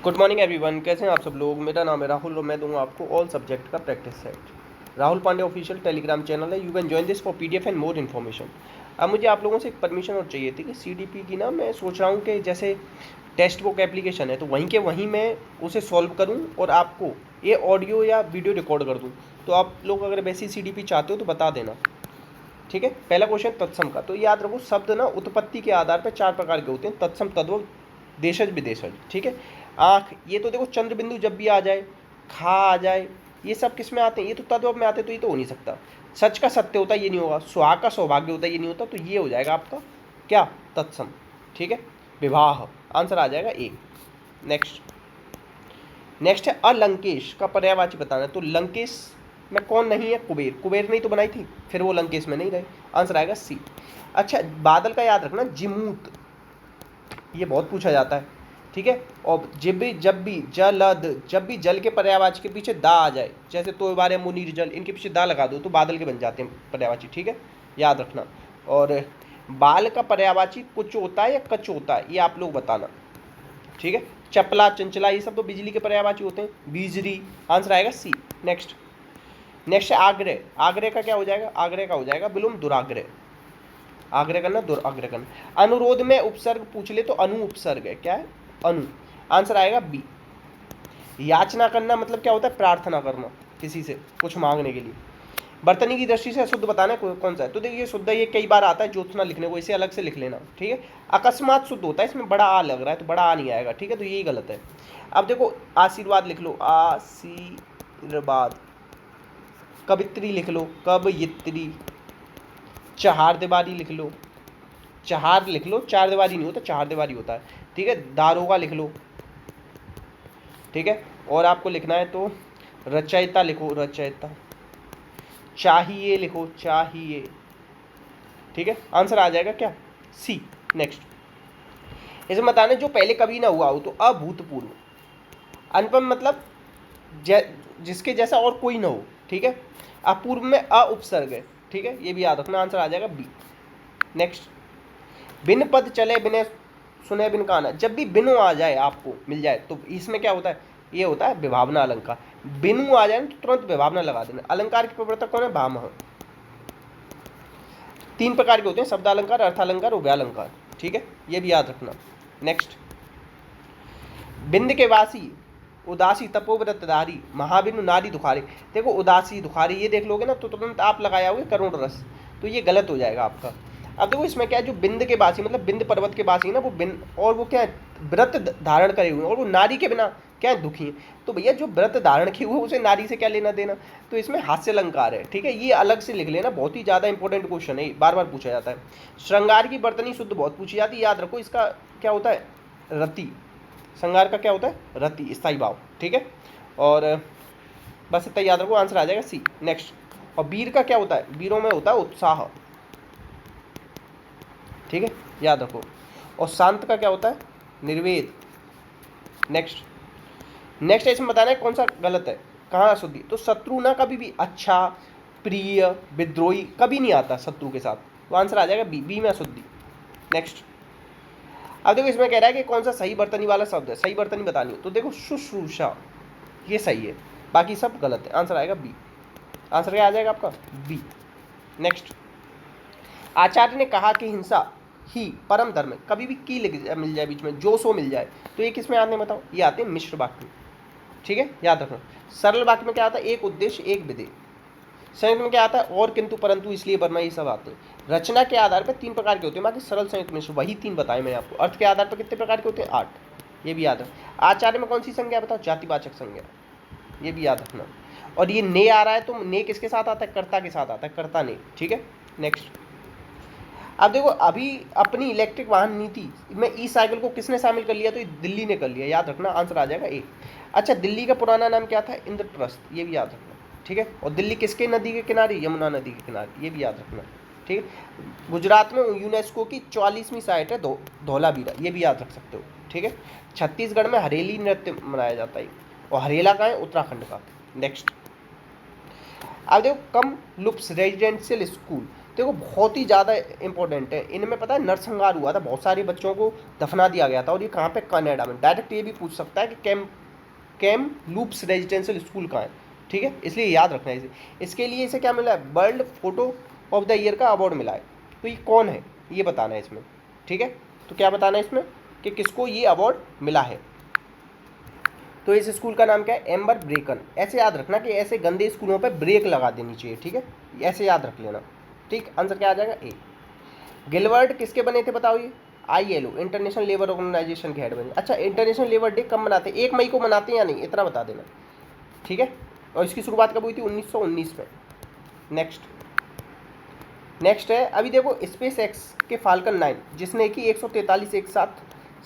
Good morning everyone, कैसे हैं आप सब लोग। मेरा नाम है राहुल और मैं दूंगा आपको ऑल सब्जेक्ट का practice set. Rahul Pandey official Telegram channel है। You can join this for PDF and more information. अब मुझे आप लोगों से एक परमिशन और चाहिए थी कि सीडीपी की ना मैं सोच रहा हूँ कि जैसे टेक्स्ट बुक एप्लीकेशन है तो वहीं के वहीं मैं उसे सॉल्व करूँ और आपको ये ऑडियो या वीडियो रिकॉर्ड कर दूँ। तो आप लोग अगर वैसी सीडीपी चाहते हो तो बता देना, ठीक है। पहला क्वेश्चन तत्सम का, तो याद रखो शब्द ना उत्पत्ति के आधार पर 4 प्रकार के होते हैं: तत्सम, तद्भव, देशज, विदेशज, ठीक है। आँख, ये तो देखो चंद्र बिंदु जब भी आ जाए, खा आ जाए, ये सब किस में आते हैं? ये तो तद्भव में आते हैं, तो ये तो हो नहीं सकता। सच का सत्य होता है, ये नहीं होगा। सुहाग का सौभाग्य होता है, ये नहीं होता। तो ये हो जाएगा आपका क्या? तत्सम, ठीक है। विवाह, आंसर आ जाएगा ए। नेक्स्ट है अलंकेश का पर्यायवाची बताना है। तो लंकेश में कौन नहीं है? कुबेर। कुबेर नहीं तो बनाई थी, फिर वो लंकेश में नहीं रहे। आंसर आएगा सी। अच्छा, बादल का याद रखना, जिमूत, ये बहुत पूछा जाता है, ठीक है। और जब भी जल के पर्यायवाची के पीछे दा आ जाए, जैसे तो बारे मुनीर जल, इनके पीछे दा लगा दो तो बादल के बन जाते हैं पर्यायवाची, ठीक है, याद रखना। और बाल का पर्यायवाची कुछ होता है या कच होता है, ये आप लोग बताना, ठीक है। चपला, चंचला, ये सब तो बिजली के पर्यायवाची होते हैं, बिजली। आंसर आएगा सी। नेक्स्ट है आग्रह। आग्रह का क्या हो जाएगा? आग्रह का हो जाएगा विलोम दुराग्रह। आग्रह करना, दुराग्रह करना। अनुरोध में उपसर्ग पूछ ले तो अनु उपसर्ग है, क्या है? अनु। आंसर आएगा बी। याचना करना मतलब क्या होता है? प्रार्थना करना, किसी से कुछ मांगने के लिए। बर्तनी की दृष्टि से शुद्ध बताना कौन सा है? तो देखिए शुद्ध ये कई बार आता है ज्योत्सना लिखने को, इसे अलग से लिख लेना, ठीक है। अकस्मात शुद्ध होता है, इसमें बड़ा आ लग रहा है तो बड़ा आ नहीं आएगा, ठीक है, तो यही गलत है। अब देखो आशीर्वाद लिख लो, आशीर्वाद। कवित्री लिख लो, कवयित्री। चहार दीवारी लिख लो, चहार लिख लो, चार दीवारी नहीं होता, चार दीवारी होता है, ठीक है। दारोगा लिख लो, ठीक है। और आपको लिखना है तो रचयिता लिखो, रचयिता। चाहिए लिखो, चाहिए, ठीक है। आंसर आ जाएगा क्या? सी। नेक्स्ट, इसमें बताना जो पहले कभी ना हुआ हो, तो अभूतपूर्व। अनुपम मतलब जिसके जैसा और कोई ना हो, ठीक है। अपूर्व में अ उपसर्ग है, ठीक है, ये भी याद रखना। आंसर आ जाएगा बी। नेक्स्ट, बिन पद चले बिने सुने बिन काना। जब भी बिनु आ जाए आपको मिल जाए तो इसमें क्या होता है? ये होता है विभावना अलंकार। बिनु आ जाए तो तुरंत विभावना लगा देना। अलंकार के प्रवर्तक कौन है? भामह। 3 प्रकार के होते हैं: शब्दालंकार, अर्थालंकार और व्यालंकार, ठीक है, ये भी याद रखना। नेक्स्ट, बिंद के वासी, उदासी, तपोव्रतधारी, महाबिनु, नारी दुखारी। देखो उदासी दुखारी ये देख लोगे ना तो तुरंत आप लगाया होगे करुण रस, तो ये गलत हो जाएगा आपका। अब देखो इसमें क्या है, जो बिंद के वासी मतलब बिंद पर्वत के वासी ना, वो बिंद, और वो क्या है? व्रत धारण करे हुए, और वो नारी के बिना क्या है? दुखी है। तो भैया जो व्रत धारण किए हुए उसे नारी से क्या लेना देना? तो इसमें हास्य अलंकार है, ठीक है, ये अलग से लिख लेना, बहुत ही ज़्यादा इंपॉर्टेंट क्वेश्चन है, बार बार पूछा जाता है। श्रृंगार की बर्तनी शुद्ध बहुत पूछी जाती है, याद रखो इसका क्या होता है? रति। श्रृंगार का क्या होता है? रति, स्थायी भाव, ठीक है। और बस इतना याद रखो, आंसर आ जाएगा सी। नेक्स्ट, और वीर का क्या होता है? वीरों में होता है उत्साह, ठीक है, याद रखो। और शांत का क्या होता है? निर्वेद। नेक्स्ट इसमें बताना है कौन सा गलत है, कहाँ अशुद्धि। तो शत्रु ना कभी भी अच्छा, प्रिय, विद्रोही कभी नहीं आता शत्रु के साथ, तो आंसर आ जाएगा बी, बी में अशुद्धि। नेक्स्ट, अब देखो इसमें कह रहा है कि कौन सा सही बर्तनी वाला शब्द है, सही बर्तनी बतानी हो, तो देखो शुश्रूषा, ये सही है, बाकी सब गलत है। आंसर आएगा बी। आंसर क्या आ जाएगा आपका? बी। नेक्स्ट, आचार्य ने कहा कि हिंसा ही परम धर्म है। कभी भी की मिल जाए बीच में, जो सो मिल जाए, तो ये किसमें आते हैं बताओ? ये आते हैं मिश्र वाक्य में, ठीक है, याद रखना। सरल वाक्य में क्या आता है? एक उद्देश्य एक विधेय। संयुक्त में क्या आता है? और किंतु परंतु इसलिए वरना, ये सब आते हैं। रचना के आधार पर 3 प्रकार के होते हैं, बाकी सरल संयुक्त मिश्र वही 3 बताए मैंने आपको। अर्थ के आधार पर कितने प्रकार के होते हैं? 8, ये भी याद रखना। आचार्य में कौन सी संज्ञा बताओ? जातिवाचक संज्ञा, ये भी याद रखना। और ये ने आ रहा है तो ने किसके साथ आता है? कर्ता के साथ आता है, कर्ता ने, ठीक है। नेक्स्ट, अब देखो अभी अपनी इलेक्ट्रिक वाहन नीति में ई साइकिल को किसने शामिल कर लिया? तो ये दिल्ली ने कर लिया, याद रखना। आंसर आ जाएगा ए। अच्छा, दिल्ली का पुराना नाम क्या था? इंद्रप्रस्थ, ये भी याद रखना, ठीक है। और दिल्ली किसके नदी के किनारे? यमुना नदी के किनारे, ये भी याद रखना, ठीक है। गुजरात में यूनेस्को की 44वीं साइट है धौलावीरा, ये भी याद रख सकते हो, ठीक है। छत्तीसगढ़ में हरेली नृत्य मनाया जाता है, और हरेला का है उत्तराखंड का। नेक्स्ट, अब देखो कम लुप्स रेजिडेंशियल स्कूल, देखो बहुत ही ज़्यादा इंपॉर्टेंट है। इनमें पता है नरसंहार हुआ था, बहुत सारे बच्चों को दफना दिया गया था, और ये कहाँ पे, कनाडा में। डायरेक्ट ये भी पूछ सकता है कि कैम लूप्स रेजिडेंशियल स्कूल कहाँ है, ठीक है, इसलिए याद रखना है इसे। इसके लिए इसे क्या मिला है, world photo of the year का अवार्ड मिला है। तो ये कौन है ये बताना है इसमें, ठीक है। तो क्या बताना है इसमें कि किसको ये अवार्ड मिला है। तो इस स्कूल का नाम क्या है, एम्बर ब्रेकन। ऐसे याद रखना कि ऐसे गंदे स्कूलों पे ब्रेक लगा देनी चाहिए, ठीक है, ऐसे याद रख लेना। ठीक, आंसर क्या आ जाएगा, ए। गिलबर्ट किसके बने थे बताओ ये, ILO इंटरनेशनल लेबर ऑर्गेनाइजेशन के हेड बने। अच्छा, इंटरनेशनल लेबर डे कब मनाते हैं, 1 मई को मनाते हैं या नहीं, इतना बता देना, ठीक है। और इसकी शुरुआत कब हुई थी, 1919 में। नेक्स्ट है, अभी देखो स्पेस एक्स के फाल्कन 9 जिसने कि 143 एक साथ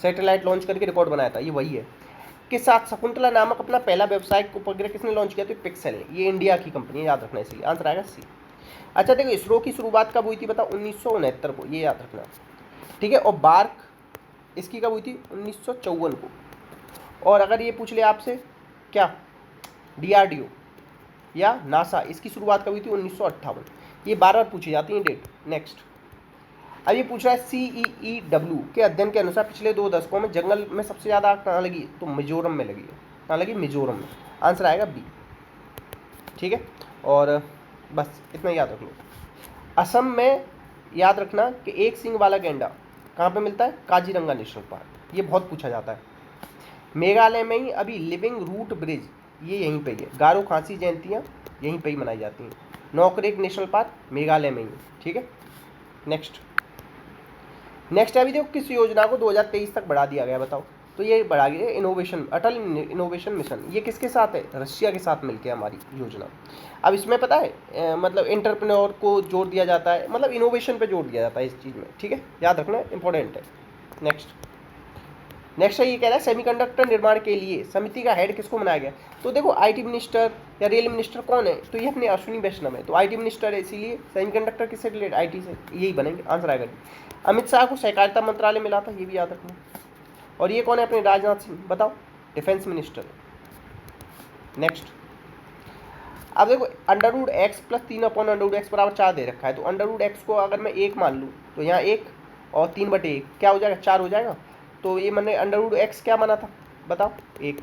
सैटेलाइट लॉन्च करके रिकॉर्ड बनाया था, ये वही है, के साथ शकुंतला नामक अपना पहला व्यवसायिक उपग्रह किसने लॉन्च किया, तो पिक्सेल ने। ये इंडिया की कंपनी है, याद रखना, इसलिए आंसर आएगा सी। अच्छा देखो, इसरो की शुरुआत कब हुई थी बताओ, 1969 को, ये याद रखना, ठीक है। और बार्क इसकी कब हुई थी, 1954 को। और अगर ये पूछ ले आपसे क्या, DRDO या नासा, इसकी शुरुआत कब हुई थी, 1958। ये बार बार पूछी जाती है डेट। नेक्स्ट, अब ये पूछ रहा है CEEW के अध्ययन के अनुसार पिछले 2 दशकों में जंगल में सबसे ज़्यादा आग कहाँ लगी, तो मिजोरम में लगी है। कहाँ लगी, मिजोरम में। आंसर आएगा बी, ठीक है। और बस इतना याद रख लो। असम में याद रखना कि एक सींग वाला गैंडा कहाँ पे मिलता है, काजीरंगा नेशनल पार्क, ये बहुत पूछा जाता है। मेघालय में ही अभी लिविंग रूट ब्रिज, ये यहीं पे ही है। गारो खांसी जयंतियाँ यहीं पे ही मनाई जाती हैं। नौकरेक नेशनल पार्क मेघालय में ही है, ठीक है। नेक्स्ट अभी देखो, किस योजना को 2023 तक बढ़ा दिया गया बताओ, तो ये बढ़ा गया इनोवेशन, अटल इनोवेशन मिशन। ये किसके साथ है, रशिया के साथ मिलकर हमारी योजना। अब इसमें पता है मतलब एंटरप्रेन्योर को जोड़ दिया जाता है, मतलब इनोवेशन पे जोड़ दिया जाता है इस चीज़ में, ठीक है, याद रखना, इंपॉर्टेंट है। नेक्स्ट है, ये कह रहा है सेमीकंडक्टर निर्माण के लिए समिति का हेड किसको बनाया गया, तो देखो IT मिनिस्टर या रेल मिनिस्टर कौन है, तो ये अपने अश्विनी वैष्णव है। तो IT मिनिस्टर है, इसीलिए सेमीकंडक्टर किससे रिलेटेड, IT से, यही बनेंगे, आंसर आएगा। अमित शाह को सहकारिता मंत्रालय मिला था, ये भी याद रखना। और ये कौन है, अपने राजनाथ सिंह, बताओ, डिफेंस मिनिस्टर। नेक्स्ट, अब देखो √x + 3/√x = 4 दे रखा है। तो √x को अगर मैं 1 मान लूँ तो यहाँ 1 और 3/1 क्या हो जाएगा, 4 हो जाएगा। तो ये मैंने √x क्या माना था बताओ, 1,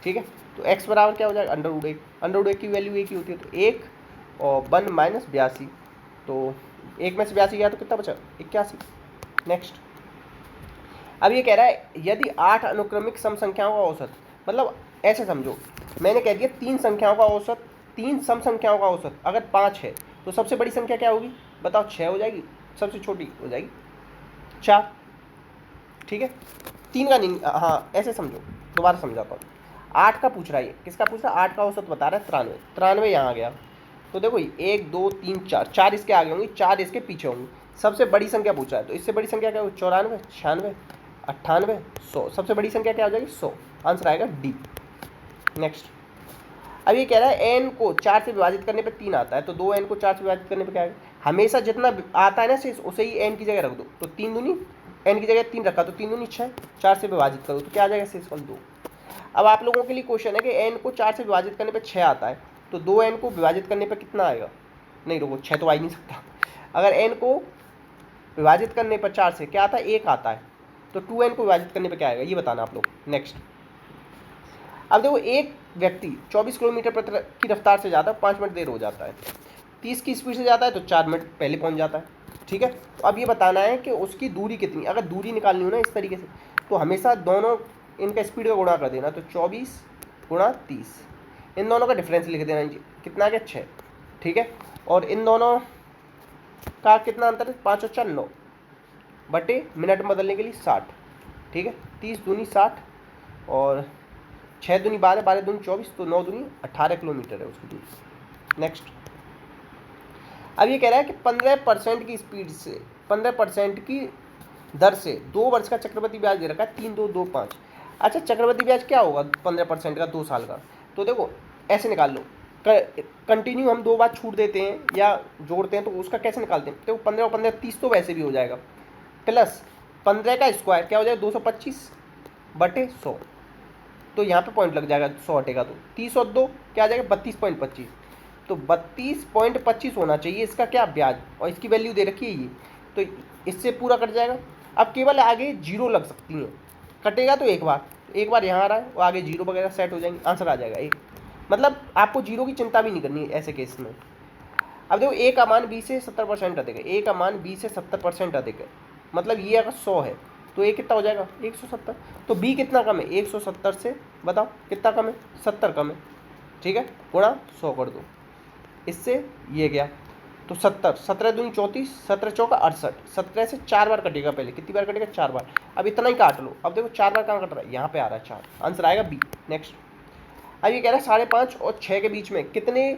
ठीक है। तो x बराबर क्या हो जाएगा, √1। √1 की वैल्यू 1 ही होती है, तो 1 और 1 - 82, तो 1 में से 82 गया तो कितना बचा, 81। नेक्स्ट, अब ये कह रहा है यदि 8 अनुक्रमिक सम संख्याओं का औसत, मतलब ऐसे समझो, मैंने कह दिया 3 संख्याओं का औसत, 3 सम संख्याओं का औसत अगर 5 है तो सबसे बड़ी संख्या क्या होगी बताओ, 6 हो जाएगी, सबसे छोटी हो जाएगी 4, ठीक है। 3 का नहीं, हाँ ऐसे समझो, दोबारा समझाता हूँ। 8 का पूछ रहा है, किसका पूछ रहा है, 8 का औसत बता रहा है 93, 93 यहाँ आ गया। तो देखो 1 2 3 4, 4 इसके आगे होंगी, 4 इसके पीछे होंगी। सबसे बड़ी संख्या पूछा है, तो इससे बड़ी संख्या क्या होगी, 94, 96, 98, 100। सबसे बड़ी संख्या क्या हो जाएगी, 100। आंसर आएगा डी। नेक्स्ट, अब ये कह रहा है n को 4 से विभाजित करने पे 3 आता है, तो 2n को 4 से विभाजित करने पे क्या आएगा, हमेशा जितना आता है ना शेष उसे ही n की जगह रख दो। तो 3 दूनी, n की जगह 3 रखा तो 3 दूनी 6, 4 से विभाजित करो तो क्या आ जाएगा, शेषफल 2। अब आप लोगों के लिए क्वेश्चन है कि n को 4 से विभाजित करने पे 6 आता है, तो 2n को विभाजित करने पे कितना आएगा, नहीं रुको 6 तो आ ही नहीं सकता। अगर n को विभाजित करने पर 4 से क्या आता है, 1 आता है, तो 2n को विभाजित करने पे क्या आएगा, ये बताना आप लोग। नेक्स्ट, अब देखो एक व्यक्ति 24 किलोमीटर प्रति की रफ्तार से जाता है, 5 मिनट देर हो जाता है। 30 की स्पीड से जाता है तो 4 मिनट पहले पहुंच जाता है, ठीक है। तो अब ये बताना है कि उसकी दूरी कितनी, अगर दूरी निकालनी हो ना इस तरीके से, तो हमेशा दोनों इनका स्पीड का गुणा कर देना। तो 24 × 30, इन दोनों का डिफरेंस लिख देना, कितना आ गया, 6, ठीक है। और इन दोनों का कितना अंतर है, 5 और 4 9, बटे मिनट में बदलने के लिए 60, ठीक है। 30 दूनी 60 और 6 दूनी 12, 12 दूनी 24, तो 9 दूनी 18 किलोमीटर है उसकी दूरी। नेक्स्ट, अब ये कह रहा है कि 15% की स्पीड से, 15% की दर से 2 वर्ष का चक्रवृद्धि ब्याज दे रखा है, 3 2 2 5। अच्छा, चक्रवृद्धि ब्याज क्या होगा 15% का 2 साल का, तो देखो ऐसे निकाल लो, कंटिन्यू हम 2 बार छूट देते हैं या जोड़ते हैं, तो उसका कैसे निकालते हैं, तो 15 और 15 30 तो वैसे भी हो जाएगा, प्लस 15 का स्क्वायर क्या हो जाएगा, 225 बटे 100, तो यहाँ पे पॉइंट लग जाएगा, 100 हटेगा तो 30 और 2 क्या आ जाएगा, 32.25। तो 32.25 होना चाहिए इसका क्या ब्याज, और इसकी वैल्यू दे रखी है ये, तो इससे पूरा कट जाएगा। अब केवल आगे जीरो लग सकती हैं, कटेगा तो एक बार यहाँ आ रहा है और आगे जीरो वगैरह सेट हो जाएंगे, आंसर आ जाएगा एक। मतलब आपको जीरो की चिंता भी नहीं करनी है ऐसे केस में। अब देखो ए का मान 20 से 70% अधिक है, ए का मान 20 से 70% अधिक है, मतलब ये अगर 100 है तो ए कितना हो जाएगा 170। तो बी कितना कम है 170 से, बताओ कितना कम है 70 कम है, ठीक है, गुणा 100 कर दो, इससे ये गया तो 70, 17 दूनी 34, 17 चौका 68, 17 से 4 बार कटेगा, पहले कितनी बार कटेगा 4 बार, अब इतना ही काट लो। अब देखो 4 बार कहाँ कट रहा है, यहाँ पे आ रहा है 4, आंसर आएगा बी। नेक्स्ट, अब ये कह रहा है 5.5 और 6 के बीच में कितने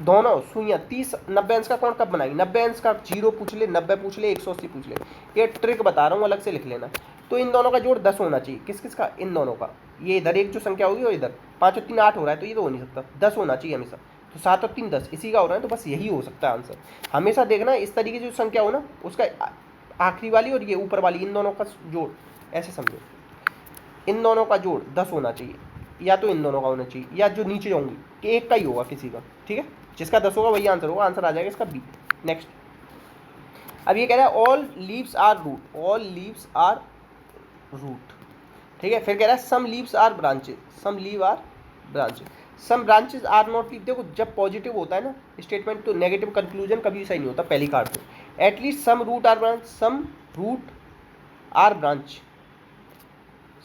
दोनों सुइयां 30 90 अंश का कोण कब बनाएंगे, 90 अंश का 0 पूछ ले, 90 पूछ ले, 180 पूछ ले, ये ट्रिक बता रहा हूँ अलग से लिख लेना। तो इन दोनों का जोड़ 10 होना चाहिए, किस किस का, इन दोनों का, ये इधर एक जो संख्या होगी और इधर 5 और 3 8 हो रहा है, तो ये तो हो नहीं सकता, 10 होना चाहिए हमेशा, तो 7 और 3 10 इसी का हो रहा है, तो बस यही हो सकता है आंसर। हमेशा देखना इस तरीके की जो संख्या हो ना उसका आखिरी वाली और ये ऊपर वाली इन दोनों का जोड़, ऐसे समझो इन दोनों का जोड़ 10 होना चाहिए, या तो इन दोनों का होना चाहिए, या जो नीचे होंगी कि एक का ही होगा किसी का, ठीक है, जिसका 10 होगा वही आंसर होगा, आंसर आ जाएगा इसका बी। नेक्स्ट, अब ये कह रहा है all leaves are root, all leaves are root, ठीक है, फिर कह रहा है some leaves are branches, some leave are branches, some branches are not leave. देखो जब पॉजिटिव होता है ना स्टेटमेंट तो नेगेटिव कंक्लूजन कभी सही नहीं होता पहली कार्ड में। At least some root are branch, some root are branch,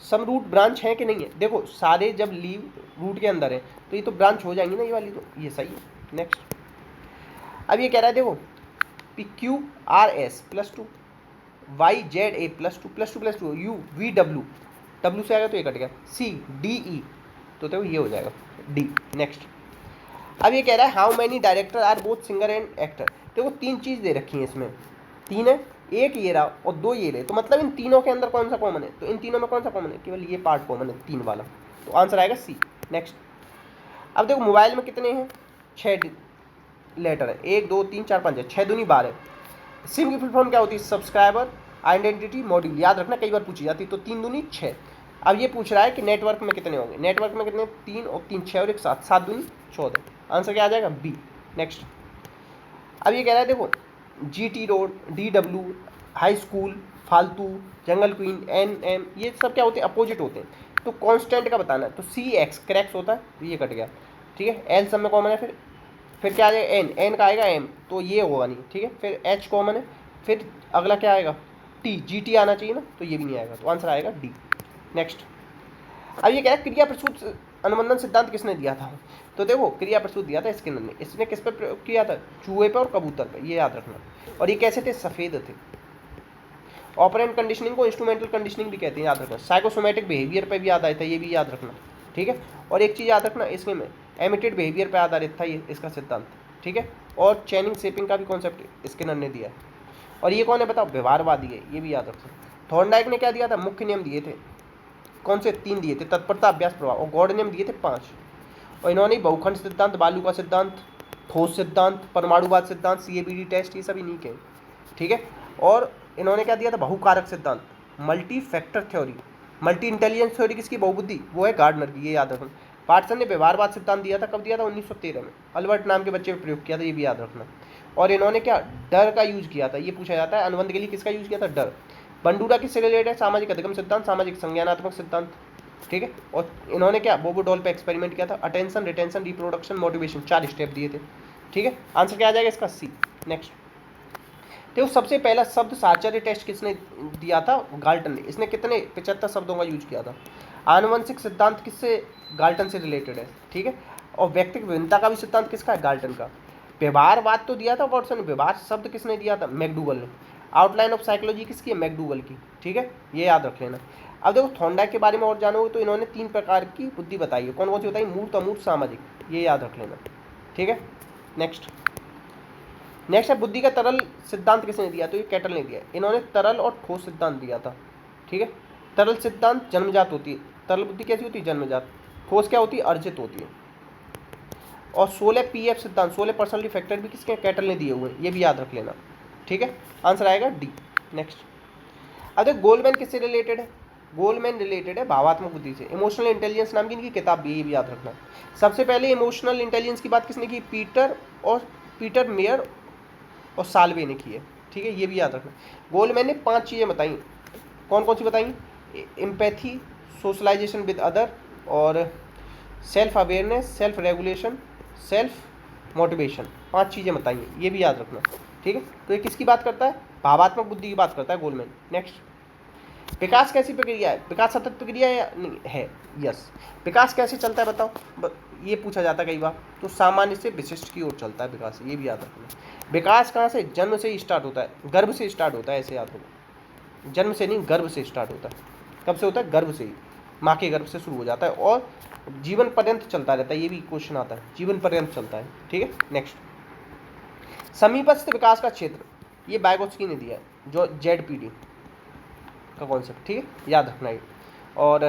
some root branch है कि नहीं है, देखो सारे जब लीव रूट के अंदर है तो ये तो ब्रांच हो जाएंगी ना ये वाली, तो ये सही है। नेक्स्ट, अब ये कह रहा है देखो P Q R S plus 2 Y Z A plus 2 plus 2 plus 2 U V W, W से आएगा तो ये कट गया, सी डी ई, तो देखो ये हो जाएगा डी। नेक्स्ट, अब ये कह रहा है how many director are both singer and actor. देखो 3 चीज़ दे रखी हैं इसमें, 3 है, एक ये रहा और 2 ये रहे, तो मतलब इन तीनों के अंदर कौन सा कॉमन है, तो इन तीनों में कौन सा कॉमन है, केवल ये पार्ट कॉमन है 3 वाला, तो आंसर आएगा सी। नेक्स्ट, अब देखो मोबाइल में कितने हैं 6 लेटर है, 1 2 3 4 5 है, 6 दूनी 12। सिम की फुल फॉर्म क्या होती है, सब्सक्राइबर आइडेंटिटी मॉड्यूल, याद रखना कई बार पूछी जाती है, तो 3 दूनी 6। अब ये पूछ रहा है कि नेटवर्क में कितने होंगे, नेटवर्क में कितने 3 और 3 6 और 1 7, 7 दूनी 14, आंसर क्या आ जाएगा बी। नेक्स्ट, अब ये कह रहा है देखो G T road, D W, high school, फालतू, जंगल क्वीन, एन एम, ये सब क्या होते हैं अपोजिट होते हैं, तो कांस्टेंट का बताना है, तो सी एक्स क्रैक्स होता है, ये कट गया, ठीक है, एल सब में कॉमन है, फिर क्या आ जाएगा एन, एन का आएगा एम, तो ये होगा नहीं, ठीक है, फिर एच कॉमन है, फिर अगला क्या आएगा टी, जी टी आना चाहिए ना, तो ये भी नहीं आएगा, तो आंसर आएगा डी। नेक्स्ट, अब ये कह रहा है क्रिया प्रसूत अनुबंधन सिद्धांत किसने दिया था, तो देखो क्रिया प्रसूत दिया था स्किनर ने, इसने किस पर प्रयोग किया था, चूहे पे और कबूतर पे, ये याद रखना, और ये कैसे थे सफ़ेद थे। ऑपरेंट कंडीशनिंग को इंस्ट्रूमेंटल कंडीशनिंग भी कहते हैं, याद रखना, साइकोसोमेटिक बिहेवियर पे भी याद आया था, ये भी याद रखना, ठीक है, और एक चीज़ याद रखना इसमें में एमिटेड बिहेवियर पे आधारित था ये इसका सिद्धांत, ठीक है, और चैनिंग शेपिंग का भी कॉन्सेप्ट स्किनर ने दिया, और ये कौन है बताओ व्यवहारवादी है, ये भी याद रखना। थॉर्नडाइक ने क्या दिया था, मुख्य नियम दिए थे, कौन से 3 दिए थे, तत्परता अभ्यास प्रभाव, और गॉड नियम दिए थे 5, और इन्होंने बहुखंड सिद्धांत, बालू का सिद्धांत, ठोस सिद्धांत, परमाणुवाद सिद्धांत, CABD टेस्ट, ये सभी नहीं के, ठीक है, और इन्होंने क्या दिया था बहुकारक सिद्धांत, multi factor theory, multi intelligence theory किसकी, बहुबुद्धि, वो है गार्डनर की, ये याद रखना। पार्टसन ने व्यवहारवाद सिद्धांत दिया था, कब दिया था 1913 में, अल्बर्ट नाम के बच्चे पर प्रयोग किया था, ये भी याद रखना। और इन्होंने क्या डर का यूज किया था, ये पूछा जाता है अनुबंध के लिए किसका यूज किया था, डर। बंडूरा किससे रिलेटेड है, सामाजिक अधिगम सिद्धांत, सामाजिक संज्ञानात्मक सिद्धांत, ठीक है, और इन्होंने क्या बोबो डॉल पे एक्सपेरिमेंट किया था, attention, retention, reproduction, motivation, 4 step दिए थे, ठीक है, आंसर क्या आ जाएगा इसका सी। नेक्स्ट, देखो सबसे पहला शब्द साहचर्य टेस्ट किसने दिया था, गाल्टन ने, इसने कितने 75 शब्दों का यूज किया था। आनुवंशिक सिद्धांत किससे, गाल्टन से रिलेटेड है, ठीक है, और व्यक्तिगत विभिन्नता का भी सिद्धांत किसका है, गाल्टन का। व्यवहारवाद तो दिया था वाटसन, व्यवहार शब्द किसने दिया था, मैकडूगल ने। आउटलाइन ऑफ साइकोलॉजी किसकी है, मैकडूगल की, ठीक है, ये याद रख लेना। अब देखो थॉर्नडाइक के बारे में और जानोगे तो इन्होंने 3 प्रकार की बुद्धि बताई है, कौन कौन सी बताई, मूर्त, अमूर्त, सामाजिक, ये याद रख लेना, ठीक है। नेक्स्ट है बुद्धि का तरल सिद्धांत किसने दिया, तो ये कैटल ने दिया, इन्होंने तरल और ठोस सिद्धांत दिया था, ठीक है। तरल सिद्धांत जन्मजात होती है, तरल बुद्धि कैसी होती है, जन्मजात। ठोस क्या होती है, अर्जित होती है। और 16 PF सिद्धांत, 16 पर्सनलिटी फैक्टर भी किसके, कैटल ने दिए हुए हैं, ये भी याद रख लेना, ठीक है, आंसर आएगा डी। नेक्स्ट, अब देखो गोल्डमैन किससे रिलेटेड है, गोलमैन रिलेटेड है भावात्मक बुद्धि से। इमोशनल इंटेलिजेंस नाम की इनकी किताब भी, ये भी याद रखना। सबसे पहले इमोशनल इंटेलिजेंस की बात किसने की? पीटर मेयर और साल्वे ने की है, ठीक है, ये भी याद रखना। गोलमैन ने 5 चीज़ें बताई, कौन कौन सी बताई? एम्पैथी, सोशलाइजेशन विद अदर, और self awareness, self regulation, self motivation, 5 चीज़ें बताई हैं, ये भी याद रखना, ठीक है। तो ये किसकी बात करता है? भावात्मक बुद्धि की बात करता है गोलमैन। नेक्स्ट, विकास कैसी प्रक्रिया है? विकास सतत प्रक्रिया या नहीं है? यस। विकास कैसे चलता है बताओ, ये पूछा जाता है कई बार। तो सामान्य से विशिष्ट की ओर चलता है विकास, ये भी याद रखना। विकास कहाँ से? जन्म से ही स्टार्ट होता है, गर्भ से स्टार्ट होता है, ऐसे याद होगा। जन्म से नहीं, गर्भ से स्टार्ट होता है। कब से होता है? गर्भ से ही, माँ के गर्भ से शुरू हो जाता है और जीवन पर्यंत चलता रहता है। ये भी क्वेश्चन आता है, जीवन पर्यंत चलता है, ठीक है। नेक्स्ट, समीपस्थ विकास का क्षेत्र, ये वाइगोत्स्की ने दिया है, जो ZPD का कॉन्सेप्ट, ठीक है, याद रखना है। और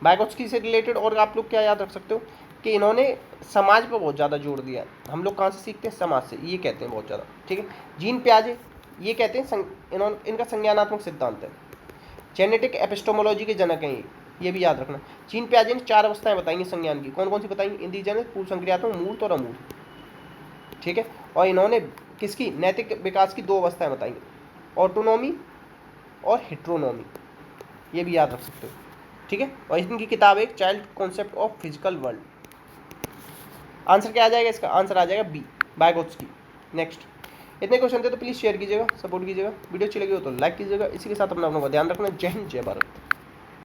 वाइगोत्स्की से रिलेटेड और आप लोग क्या याद रख सकते हो कि इन्होंने समाज पर बहुत ज़्यादा जोर दिया है। हम लोग कहाँ से सीखते हैं? समाज से, ये कहते हैं बहुत ज़्यादा, ठीक है। जीन पियाजे, ये कहते हैं इनका संज्ञानात्मक सिद्धांत है। जेनेटिक एपिस्टोमोलॉजी के जनक हैं ये भी याद रखना। जीन पियाजे ने 4 अवस्थाएं बताई हैं संज्ञान की, कौन कौन सी बताई? इंडिजनस, पूर्व संक्रियात्मक, मूर्त और अमूर्त, ठीक है। और इन्होंने किसकी? नैतिक विकास की 2 अवस्थाएं बताई, ऑटोनॉमी और हेट्रोनॉमी, ये भी याद रख सकते हो, ठीक है। और इनकी किताब एक child concept of physical world. Answer क्या आ जाएगा इसका? आंसर आ जाएगा बी, वाइगोत्स्की। नेक्स्ट, इतने क्वेश्चन थे तो प्लीज़ शेयर कीजिएगा, सपोर्ट कीजिएगा। वीडियो अच्छी लगी हो तो लाइक कीजिएगा। इसी के साथ अपना ध्यान रखना। जय हिंद, जय भारत।